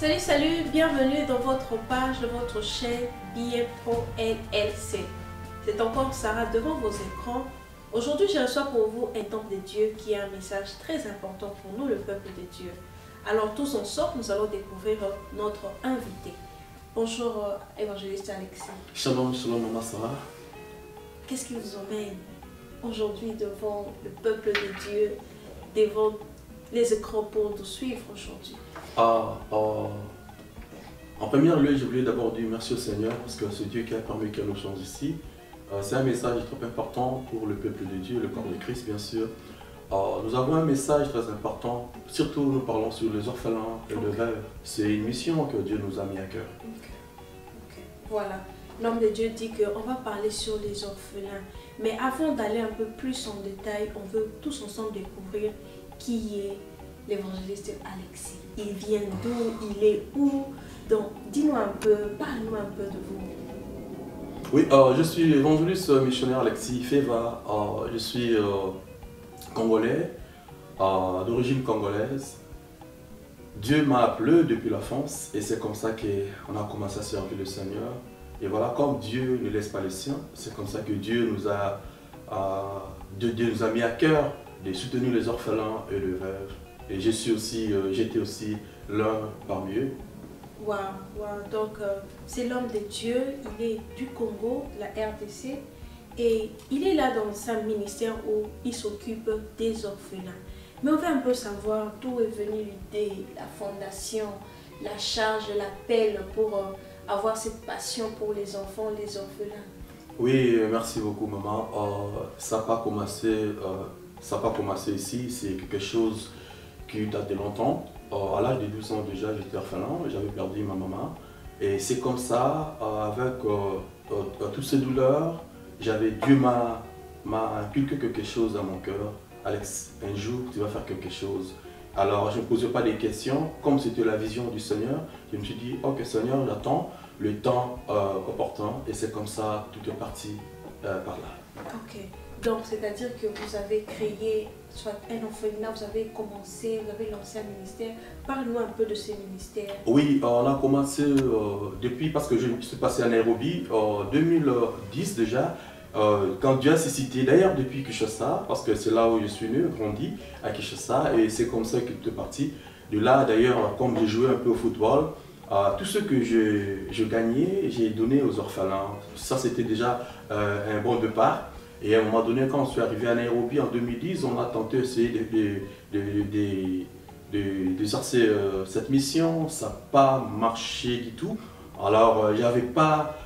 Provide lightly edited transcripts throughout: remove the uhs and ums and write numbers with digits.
Salut, salut, bienvenue dans votre page de votre chaîne BM Pro LLC. C'est encore Sarah devant vos écrans. Aujourd'hui, je reçois pour vous un temple de Dieu qui a un message très important pour nous, le peuple de Dieu. Alors tous ensemble, nous allons découvrir notre invité. Bonjour, évangéliste Alexis. Shalom, shalom, maman Sarah. Qu'est-ce qui vous emmène aujourd'hui devant le peuple de Dieu, devant les écrans pour nous suivre aujourd'hui? En première lieu, je voulais d'abord dire merci au Seigneur parce que c'est Dieu qui a permis que nous soyons ici. C'est un message très important pour le peuple de Dieu, le corps de Christ bien sûr. Nous avons un message très important, surtout nous parlons sur les orphelins et le rêve. C'est une mission que Dieu nous a mis à cœur. Voilà, l'homme de Dieu dit qu'on va parler sur les orphelins. Mais avant d'aller un peu plus en détail, on veut tous ensemble découvrir qui est l'évangéliste Alexis. Il vient d'où? Il est où? Donc, dis-nous un peu, parle-nous un peu de vous. Oui, je suis l'évangéliste missionnaire Alexis Feva. Je suis congolais, d'origine congolaise. Dieu m'a appelé depuis l'enfance et c'est comme ça qu'on a commencé à servir le Seigneur. Et voilà, comme Dieu ne laisse pas les siens, c'est comme ça que Dieu nous a mis à cœur de soutenir les orphelins et le rêve. Et j'étais aussi l'un parmi eux. Wow. Donc c'est l'homme de Dieu, il est du Congo, la RDC, et il est là dans un ministère où il s'occupe des orphelins. Mais on veut un peu savoir d'où est venue l'idée, la fondation, la charge, l'appel pour avoir cette passion pour les enfants, les orphelins. Oui, merci beaucoup maman. Ça n'a pas commencé ici, c'est quelque chose qui date de longtemps. À l'âge de 12 ans déjà, j'étais orphelin, j'avais perdu ma maman. Et c'est comme ça, avec toutes ces douleurs, Dieu m'a inculqué quelque chose dans mon cœur. Alex, un jour, tu vas faire quelque chose. Alors, je ne me posais pas des questions. Comme c'était la vision du Seigneur, je me suis dit, ok Seigneur, j'attends le temps opportun. Et c'est comme ça, tout est parti par là. Ok. Donc, c'est-à-dire que vous avez créé soit un orphelinat, vous avez lancé un ministère. Parle-nous un peu de ce ministère. Oui, on a commencé depuis, parce que je suis passé à Nairobi en 2010 déjà, quand Dieu a suscité, d'ailleurs depuis Kinshasa, parce que c'est là où je suis né, grandi à Kinshasa, et c'est comme ça que tout est parti. De là, d'ailleurs, comme j'ai joué un peu au football, tout ce que je gagnais, j'ai donné aux orphelins. Ça, c'était déjà un bon départ. Et à un moment donné, quand on suis arrivé à Nairobi en 2010, on a tenté d'essayer d'exercer cette mission. Ça n'a pas marché du tout. Alors, je n'avais pas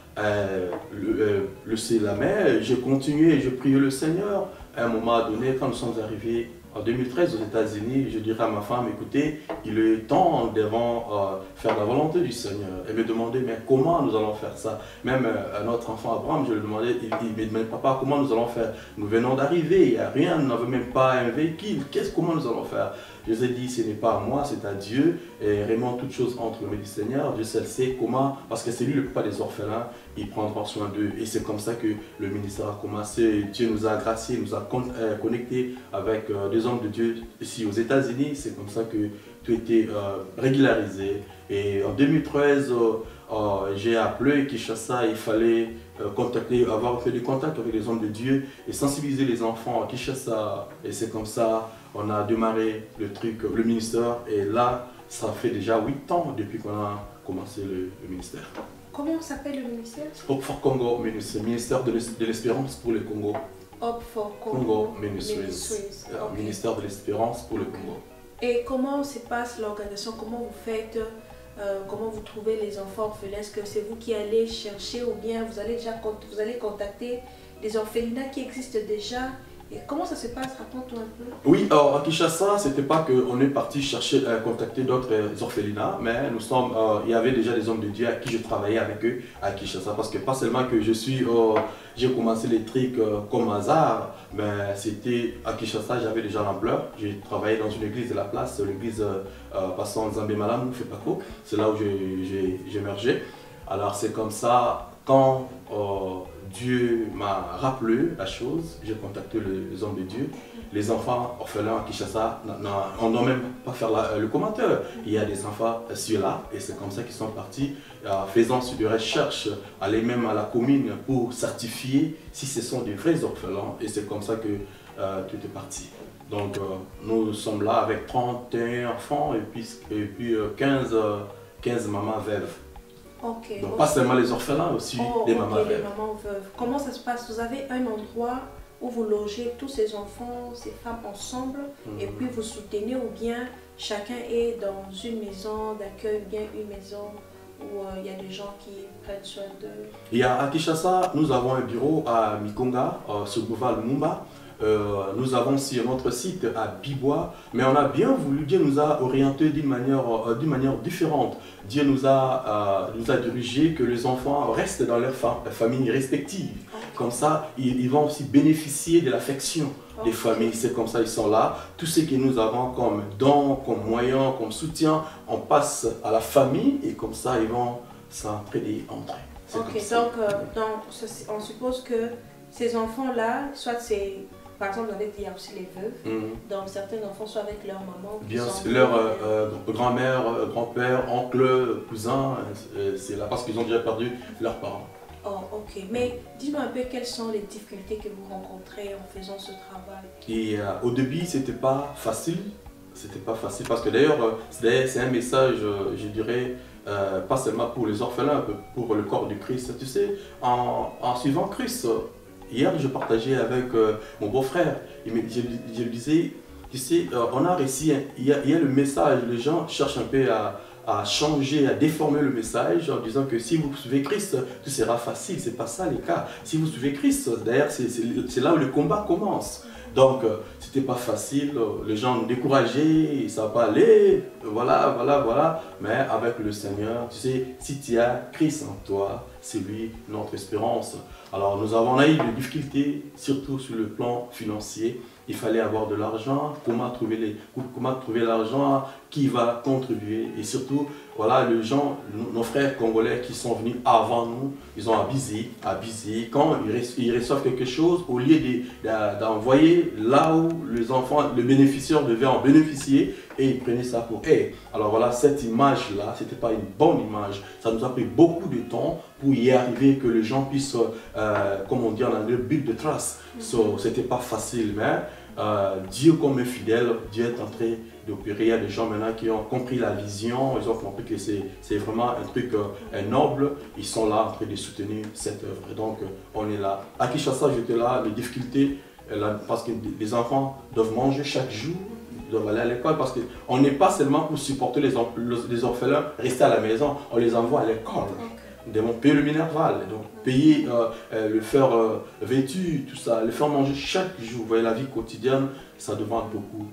laissé la main. J'ai continué, je priais le Seigneur. À un moment donné, quand nous sommes arrivés en 2013 aux États-Unis, je dirais à ma femme, écoutez, il est temps devant faire la volonté du Seigneur. Elle me demandait, mais comment nous allons faire ça? Même à notre enfant Abraham, je lui demandais, il me demandait, papa, comment nous allons faire? Nous venons d'arriver, il n'y a rien, nous n'avons même pas un véhicule, comment nous allons faire? Je lui ai dit, ce n'est pas à moi, c'est à Dieu. Et vraiment, toutes choses entre les mains du Seigneur. Dieu seul sait comment, parce que c'est lui le papa des orphelins, il prendra soin d'eux. Et c'est comme ça que le ministère a commencé. Dieu nous a graciés, nous a connectés avec des hommes de Dieu ici aux États-Unis. C'est comme ça que tout était régularisé. Et en 2013, j'ai appelé Kinshasa, il fallait avoir fait des contacts avec les hommes de Dieu et sensibiliser les enfants à Kinshasa. Et c'est comme ça on a démarré le ministère. Et là, ça fait déjà 8 ans depuis qu'on a commencé le ministère. Comment s'appelle le ministère? Hope for Congo ministère de l'espérance pour le Congo. Hope for Congo Ministries. Okay. Ministère de l'espérance pour le Congo. Et comment se passe l'organisation? Comment vous faites? Comment vous trouvez les enfants orphelins? Est-ce que c'est vous qui allez chercher ou bien vous allez contacter des orphelinats qui existent déjà? Et comment ça se passe? Raconte-toi un peu. Oui, alors à Kinshasa, c'était pas qu'on est parti chercher, contacter d'autres orphelinats, mais il y avait déjà des hommes de Dieu à qui je travaillais avec eux à Kinshasa, parce que pas seulement que j'ai commencé les trucs comme hasard, mais c'était à Kinshasa, j'avais déjà l'ampleur. J'ai travaillé dans une église de la place, l'église passant Nzambe Malamu, Fepako, c'est là où j'ai émergé. Alors c'est comme ça, quand Dieu m'a rappelé la chose, j'ai contacté les hommes de Dieu. Les enfants orphelins à Kinshasa, on ne doit même pas faire le commentaire. Il y a des enfants là et c'est comme ça qu'ils sont partis, faisant sur des recherches, aller même à la commune pour certifier si ce sont des vrais orphelins. Et c'est comme ça que tout est parti. Donc nous sommes là avec 31 enfants et puis 15 mamans veuves. Okay, Donc pas seulement les orphelins, aussi les mamans veuves. Les mamans veuves. Comment ça se passe? Vous avez un endroit où vous logez tous ces enfants, ces femmes ensemble, et puis vous soutenez, ou bien chacun est dans une maison d'accueil, ou bien une maison où il y a des gens qui prennent soin d'eux? Il y a à Kinshasa, nous avons un bureau à Mikonga, sur le boulevard Lumumba. Nous avons aussi notre site à Bibois, mais on a bien voulu, Dieu nous a orientés d'une manière différente. Dieu nous a dirigé que les enfants restent dans leurs familles respectives. Comme ça, ils vont aussi bénéficier de l'affection des familles. C'est comme ça qu'ils sont là. Tout ce que nous avons comme dons, comme moyens, comme soutien, on passe à la famille et comme ça, ils vont s'entraider entre eux. Ok, donc on suppose que ces enfants-là, soit c'est... Par exemple, dans les il y a aussi les veuves. Donc, certains enfants sont avec leur maman. Bien sûr, leur grand-mère, grand-père, oncle, cousin, c'est là parce qu'ils ont déjà perdu leurs parents. Oh, ok. Mais dis-moi un peu quelles sont les difficultés que vous rencontrez en faisant ce travail. Et au début, c'était pas facile. C'était pas facile parce que d'ailleurs, c'est un message, je dirais, pas seulement pour les orphelins, pour le corps du Christ. Tu sais, en suivant Christ, hier, je partageais avec mon beau-frère, je lui disais, tu sais, on a réussi, il y a le message, les gens cherchent un peu à changer, à déformer le message en disant que si vous suivez Christ, tout sera facile. C'est pas ça le cas. Si vous suivez Christ, d'ailleurs, c'est là où le combat commence. Donc, c'était pas facile, les gens nous décourageaient, ça va pas aller, voilà. Mais avec le Seigneur, tu sais, si tu as Christ en toi, c'est lui notre espérance. Alors, nous avons eu des difficultés, surtout sur le plan financier. Il fallait avoir de l'argent, comment trouver l'argent, qui va contribuer. Et surtout, voilà, les gens, nos frères congolais qui sont venus avant nous, ils ont abusé. Quand ils reçoivent quelque chose, au lieu d'envoyer là où les enfants, le bénéficiaire devait en bénéficier, et ils prenaient ça pour eux. Alors voilà, cette image-là, ce n'était pas une bonne image. Ça nous a pris beaucoup de temps pour y arriver, que les gens puissent, comme on dit en anglais, build the trust. Ce n'était pas facile, mais Dieu comme est fidèle, Dieu est en train d'opérer. Il y a des gens maintenant qui ont compris la vision, ils ont compris que c'est vraiment un truc noble. Ils sont là en train de soutenir cette œuvre. Et donc, on est là. À Kinshasa, j'étais là, les difficultés, parce que les enfants doivent manger chaque jour, ils doivent aller à l'école, parce qu'on n'est pas seulement pour supporter les orphelins, rester à la maison, on les envoie à l'école. Nous devons payer le minerval, donc payer le faire vêtu, tout ça, le faire manger chaque jour. Vous voyez, la vie quotidienne, ça demande beaucoup.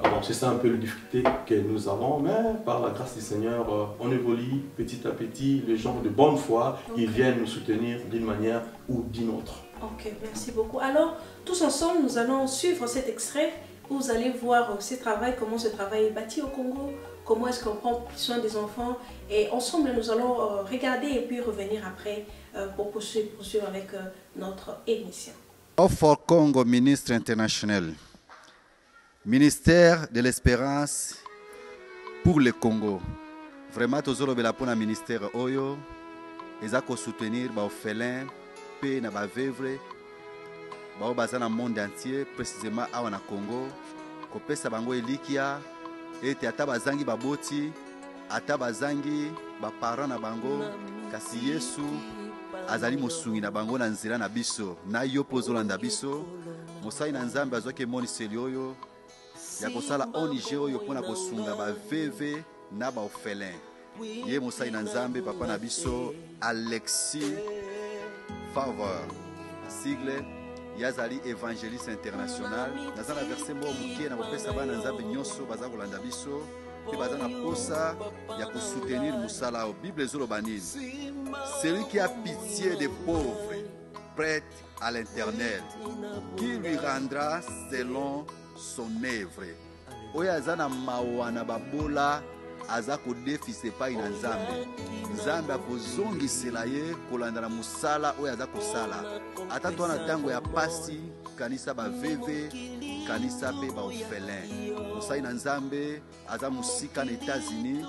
Alors c'est ça un peu la difficulté que nous avons, mais par la grâce du Seigneur, on évolue petit à petit. Les gens de bonne foi, ils viennent nous soutenir d'une manière ou d'une autre. Ok, merci beaucoup. Alors, tous ensemble, nous allons suivre cet extrait où vous allez voir comment ce travail est bâti au Congo, comment est-ce qu'on prend soin des enfants. Et ensemble, nous allons regarder et puis revenir après pour poursuivre avec notre émission. For Congo, ministre international, ministère de l'espérance pour le Congo. Vraiment, tous les ministère Oyo, ils ont soutenir les orphelins, les veuves, dans le monde entier, précisément au Congo. Kopesa bango elikia ete ata bazangi baboti ata bazangi baparents na bango kasi Yesu azali mosungi na bango na nzela na biso na yo pozolanda biso mosai na Nzambe azwaki moniseli oyo ya kosala onige oyo mpona kosunga baveve na baorphelin ye mosai na Nzambe papa na biso Alexis Favre sigle yazali évangéliste international naza na verset moko mokie na kopesa bana Nzambe nyonso baza kolanda biso mpe baza na posa ya kosoutenir mosala oyo Bible ezoloba nini celui qui a pitié des pauvres prête à l'Éternel qui lui rendra selon son œuvre oyo aza na mawa na babola aza kodefise epai na nzambe. Nzambe akozongisela ye kolanda na mosala oyo aza kosala. Ata to na ntango ya pasi kanisa baveve, kanisa pe baorphelin. Mosali na nzambe aza mosika na États-Unis,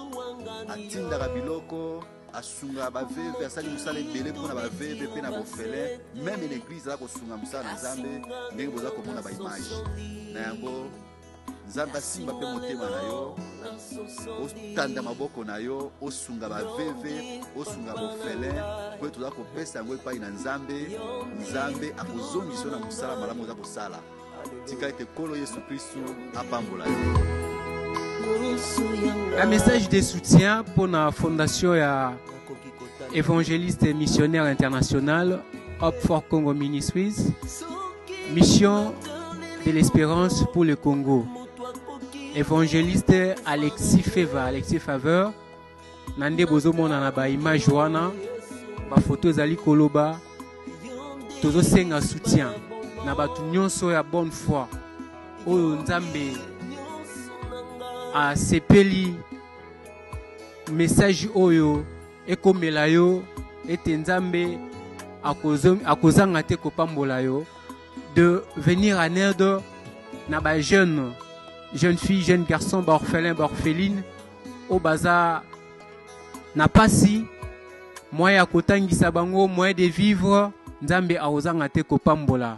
atindaka biloko, asunga baveve, asali mosala ebele mpona baveve pe na baorphelin. Même l'église aza kosunga mosala na nzambe ndenge boza komona baimage na yango. Nzambe asimba pe motema na yo, otanda maboko na yo, osunga baveve, osunga baorphelin, po toza kopesa yango epai na nzambe. Nzambe akozongisa na mosala malamu oza kosala. Tika ete Nkolo Yesu Kristu apambola yo. Un message de soutien pour la fondation ya évangéliste et missionnaire international Hope for Congo Ministries, mission de l'espérance pour le Congo. Évangéliste Alexis Faveur, nande bozo mona na ba image wana, ba photo zali koloba, tozo senga soutien na batu nyonso ya bonne foi. Oyo Nzambe a sepeli message oyo ekomela yo ete Nzambe akozanga te kopambola yo, de venir en aide na ba jeunes filles, jeunes garçons, ba orphelins, ba orphelines au baza na pasi moyen kotangisa bango, moyen de vivre. Nzambe akozanga te kopambola.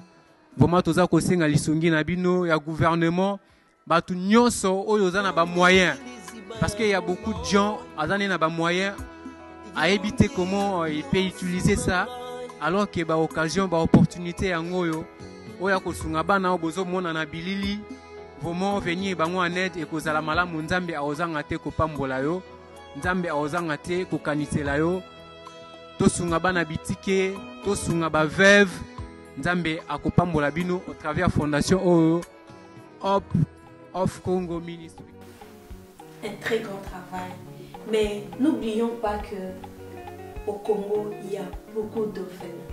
Vraiment toza kosenga lisungi na bino ya gouvernement batu nyonso oyo za na ba moyens, parce qu'il y a beaucoup de gens azane na ba moyens à éviter comment il peut utiliser ça, alors que ba occasion ba opportunité yango yo oya kosunga bana bozo mona na bilili vraiment venir bango en aide et kozala malamu. Nzambe akozanga te kopambola yo, Nzambe akozanga te kokanisela yo, tosunga bana bitike, tosunga ba veuve. Nzambe akopambola bino au travers fondation Hope of Congo Ministry. Un très grand travail, mais n'oublions pas que au Congo il y a beaucoup d'orphelins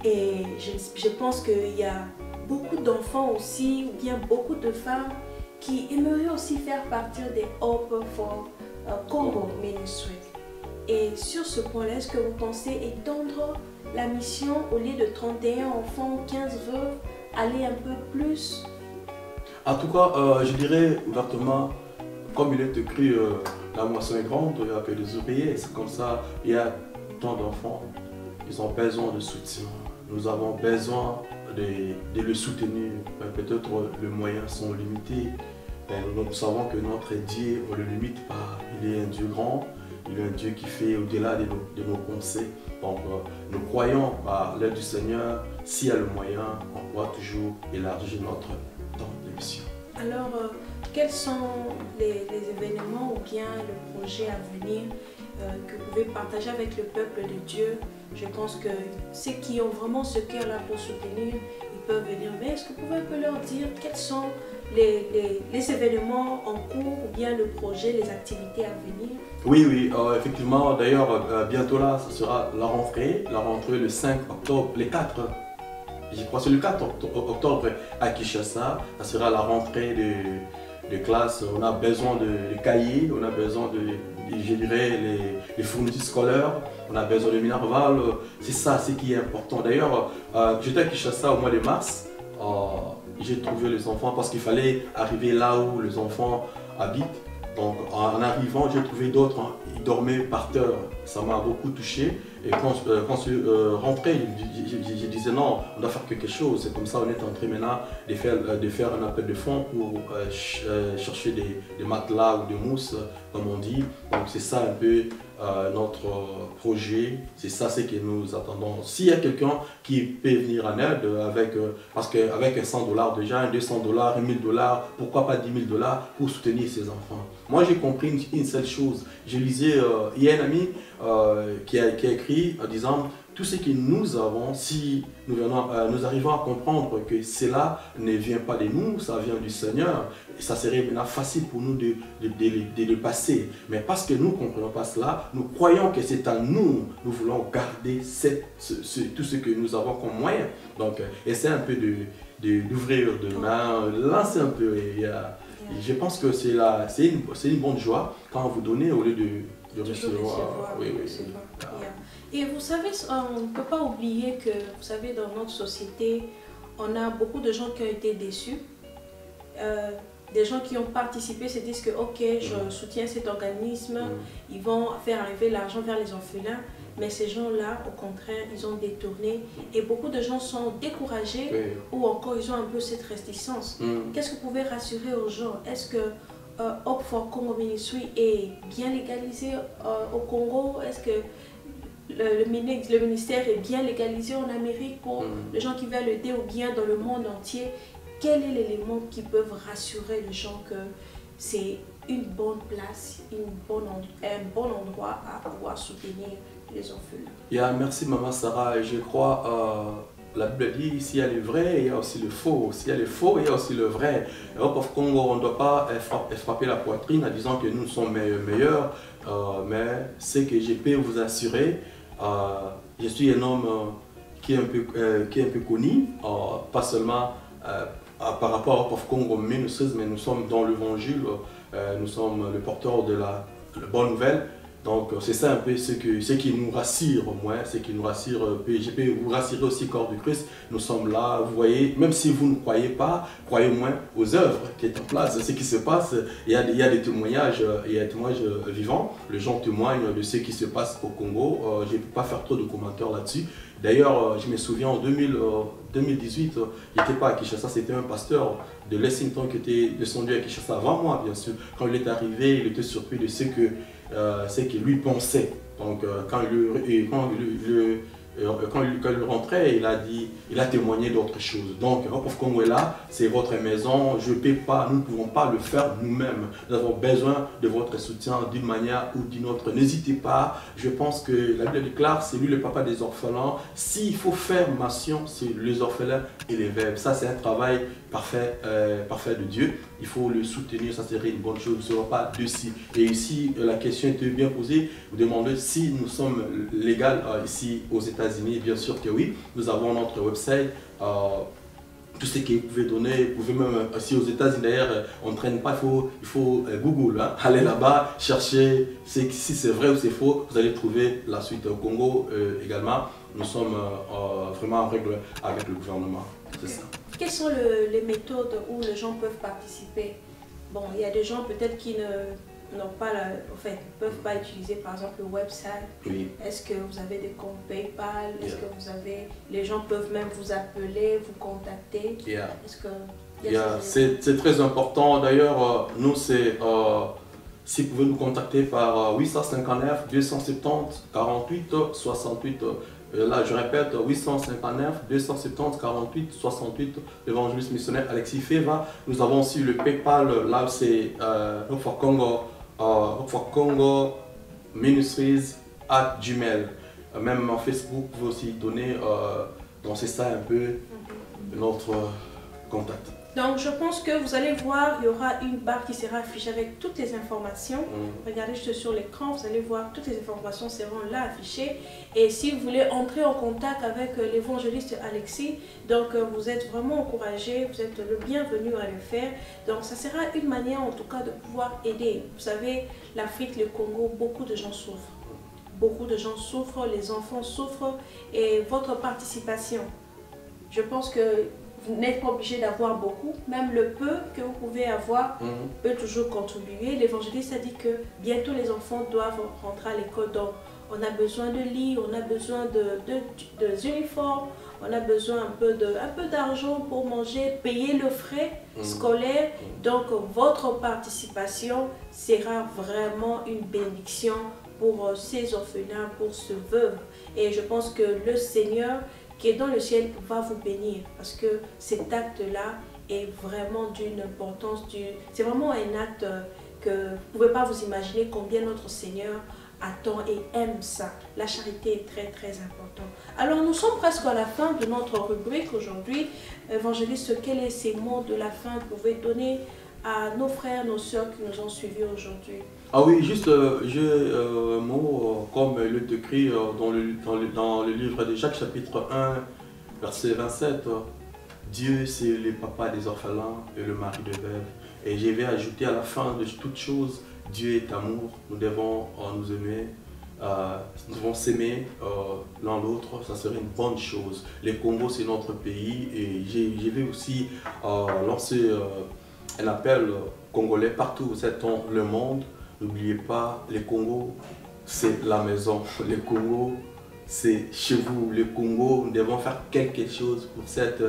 et je pense qu'il y a beaucoup d'enfants aussi, ou bien beaucoup de femmes qui aimeraient aussi faire partie des Hope for Congo Ministry. Et sur ce point-là, est-ce que vous pensez étendre la mission au lieu de 31 enfants, 15 veuves, aller un peu plus? En tout cas, je dirais ouvertement, comme il est écrit, la moisson est grande, il y a peu des ouvriers, c'est comme ça, il y a tant d'enfants, ils ont besoin de soutien. Nous avons besoin de le soutenir. Peut-être les moyens sont limités, mais nous savons que notre Dieu, on ne le limite pas. Il est un Dieu grand, il est un Dieu qui fait au-delà de nos pensées. Donc nous croyons par l'aide du Seigneur, s'il y a le moyen, on pourra toujours élargir notre temps de mission. Alors, quels sont les événements ou bien le projet à venir que vous pouvez partager avec le peuple de Dieu? Je pense que ceux qui ont vraiment ce cœur-là pour soutenir, ils peuvent venir. Mais est-ce que vous pouvez un peu leur dire quels sont les événements en cours ou bien le projet, les activités à venir? Oui, effectivement. D'ailleurs, bientôt là, ce sera la rentrée le 5 octobre, les 4. Je crois que c'est le 4 octobre à Kinshasa. Ça sera la rentrée de classe. On a besoin de cahiers, on a besoin je dirais, les fournitures scolaires, on a besoin de Minerval. C'est ça, ce qui est important. D'ailleurs, j'étais à Kinshasa au mois de mars. J'ai trouvé les enfants parce qu'il fallait arriver là où les enfants habitent. Donc en arrivant, j'ai trouvé d'autres, ils dormaient par terre. Ça m'a beaucoup touché. Et quand je rentrais, je disais non, on doit faire quelque chose. C'est comme ça on est en train maintenant de faire un appel de fonds pour chercher des matelas ou des mousses, comme on dit. Donc c'est ça un peu notre projet. C'est ça ce que nous attendons. S'il y a quelqu'un qui peut venir en aide, parce qu'avec un $100 déjà, un $200, un $1000, pourquoi pas $10 000 pour soutenir ces enfants. Moi j'ai compris une seule chose. Je lisais, il y a un ami qui a écrit en disant tout ce que nous avons, si nous arrivons à comprendre que cela ne vient pas de nous, ça vient du Seigneur, et ça serait maintenant facile pour nous de le passer. Mais parce que nous ne comprenons pas cela, nous croyons que c'est à nous, nous voulons garder tout ce que nous avons comme moyen. Donc, essayer un peu d'ouvrir de main, lancer un peu. Je pense que c'est une bonne joie quand vous donnez au lieu de recevoir. Oui, oui. Et vous savez, on ne peut pas oublier que, vous savez, dans notre société, on a beaucoup de gens qui ont été déçus. Des gens qui ont participé se disent que, ok, je soutiens cet organisme, ils vont faire arriver l'argent vers les orphelins. Mais ces gens-là, au contraire, ils ont détourné. Et beaucoup de gens sont découragés ou encore ils ont un peu cette réticence. Qu'est-ce que vous pouvez rassurer aux gens? Est-ce que Hope for Congo Ministry est bien légalisé au Congo? Est-ce que le ministère est bien légalisé en Amérique pour les gens qui veulent aider ou bien dans le monde entier? Quel est l'élément qui peut rassurer les gens que c'est une bonne place, un bon endroit à pouvoir soutenir les orphelins? Merci Maman Sarah. Et je crois, la Bible dit, s'il y a le vrai, il y a aussi le faux. S'il y a le faux, il y a aussi le vrai. Hope of Congo, on ne doit pas frapper la poitrine en disant que nous sommes meilleurs. Mais ce que je peux vous assurer, je suis un homme qui est un peu connu, pas seulement par rapport à Hope of Congo Ministries, mais nous sommes dans l'évangile, nous sommes le porteur de la bonne nouvelle. Donc c'est ça un peu ce qui nous rassure, moi, ce qui nous rassure. Je peux vous rassurer aussi, corps du Christ, nous sommes là, vous voyez, même si vous ne croyez pas, croyez au moins aux œuvres qui sont en place, ce qui se passe. Il y a des témoignages, vivants, les gens témoignent de ce qui se passe au Congo. Je ne peux pas faire trop de commentaires là-dessus. D'ailleurs, je me souviens en 2018, il n'était pas à Kinshasa, c'était un pasteur de Lexington qui était descendu à Kinshasa avant moi, bien sûr. Quand il est arrivé, il était surpris de ce que lui pensait. Donc quand il rentrait, il a témoigné d'autres choses. Donc Hope of Congo est là, c'est votre maison, nous ne pouvons pas le faire nous-mêmes. Nous avons besoin de votre soutien d'une manière ou d'une autre. N'hésitez pas, je pense que la Bible déclare, c'est lui le papa des orphelins. S'il faut faire mention, c'est les orphelins et les veuves. Ça c'est un travail parfait de Dieu. Il faut le soutenir, ça serait une bonne chose, ne sera pas dessus. Et ici, la question était bien posée, vous demandez si nous sommes légaux ici aux États-Unis. Bien sûr que oui, nous avons notre website, tout ce que vous pouvez donner, vous pouvez même, si aux États-Unis d'ailleurs, on ne traîne pas, il faut Google, hein, aller là-bas, chercher si c'est vrai ou c'est faux, vous allez trouver la suite. Au Congo également, nous sommes vraiment en règle avec le gouvernement, c'est ça. Quelles sont les méthodes où les gens peuvent participer? Bon, il y a des gens peut-être qui ne peuvent pas utiliser par exemple le website. Oui. Est-ce que vous avez des comptes PayPal? Est-ce que vous avez... Les gens peuvent même vous appeler, vous contacter? Est-ce que... C'est très important. D'ailleurs, nous, si vous pouvez nous contacter par 859 270 48 68. Là, je répète, 859 270 48 68, l'évangéliste missionnaire Alexis Feva. Nous avons aussi le PayPal, là c'est Hope for Congo Ministries @gmail. Même en Facebook, vous pouvez aussi donner, donc c'est ça un peu notre contact. Donc je pense que vous allez voir, il y aura une barre qui sera affichée avec toutes les informations. Regardez juste sur l'écran, vous allez voir toutes les informations seront là affichées. Et si vous voulez entrer en contact avec l'évangéliste Alexis, donc vous êtes vraiment encouragé, vous êtes le bienvenu à le faire. Donc ça sera une manière en tout cas de pouvoir aider. Vous savez, l'Afrique, le Congo, beaucoup de gens souffrent. Beaucoup de gens souffrent, les enfants souffrent et votre participation, je pense que vous n'êtes pas obligé d'avoir beaucoup, même le peu que vous pouvez avoir peut toujours contribuer. L'évangéliste a dit que bientôt les enfants doivent rentrer à l'école, donc on a besoin de lits, on a besoin de uniformes, on a besoin un peu d'argent pour manger, payer le frais scolaire. Donc votre participation sera vraiment une bénédiction pour ces orphelins, pour ce veuve. Et je pense que le Seigneur qui est dans le ciel va vous bénir parce que cet acte-là est vraiment d'une importance, c'est vraiment un acte que vous ne pouvez pas vous imaginer combien notre Seigneur attend et aime ça. La charité est très très importante. Alors nous sommes presque à la fin de notre rubrique aujourd'hui. Évangéliste, quels sont ces mots de la fin que vous pouvez donner à nos frères, nos sœurs qui nous ont suivis aujourd'hui? Ah oui, juste j'ai un mot comme il est écrit dans le livre de Jacques chapitre 1 verset 27. Dieu c'est le papa des orphelins et le mari des veuves. Et je vais ajouter à la fin de toute chose, Dieu est amour, nous devons nous aimer. Nous devons s'aimer l'un l'autre, ça serait une bonne chose. Le Congo, c'est notre pays et je vais aussi lancer un appel congolais partout où vous êtes dans le monde. N'oubliez pas, le Congo, c'est la maison. Le Congo, c'est chez vous. Le Congo, nous devons faire quelque chose pour cette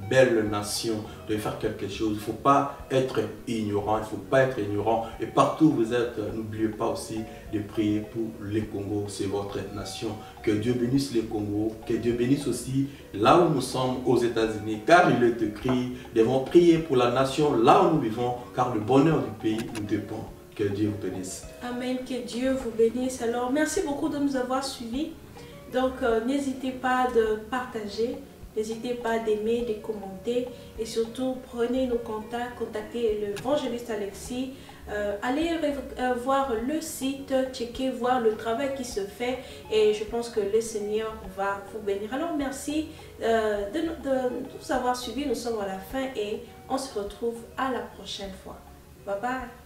belle nation, de faire quelque chose. Il ne faut pas être ignorant, il ne faut pas être ignorant. Et partout où vous êtes, n'oubliez pas aussi de prier pour le Congo, c'est votre nation. Que Dieu bénisse le Congo, que Dieu bénisse aussi là où nous sommes aux États-Unis, car il est écrit, nous devons prier pour la nation là où nous vivons, car le bonheur du pays nous dépend. Que Dieu vous bénisse. Amen, que Dieu vous bénisse. Alors, merci beaucoup de nous avoir suivis. Donc, n'hésitez pas de partager. N'hésitez pas d'aimer, de commenter et surtout prenez nos contacts, contactez l'évangéliste Alexis, allez voir le site, checker, voir le travail qui se fait et je pense que le Seigneur va vous bénir. Alors merci de nous avoir suivis, nous sommes à la fin et on se retrouve à la prochaine fois. Bye bye.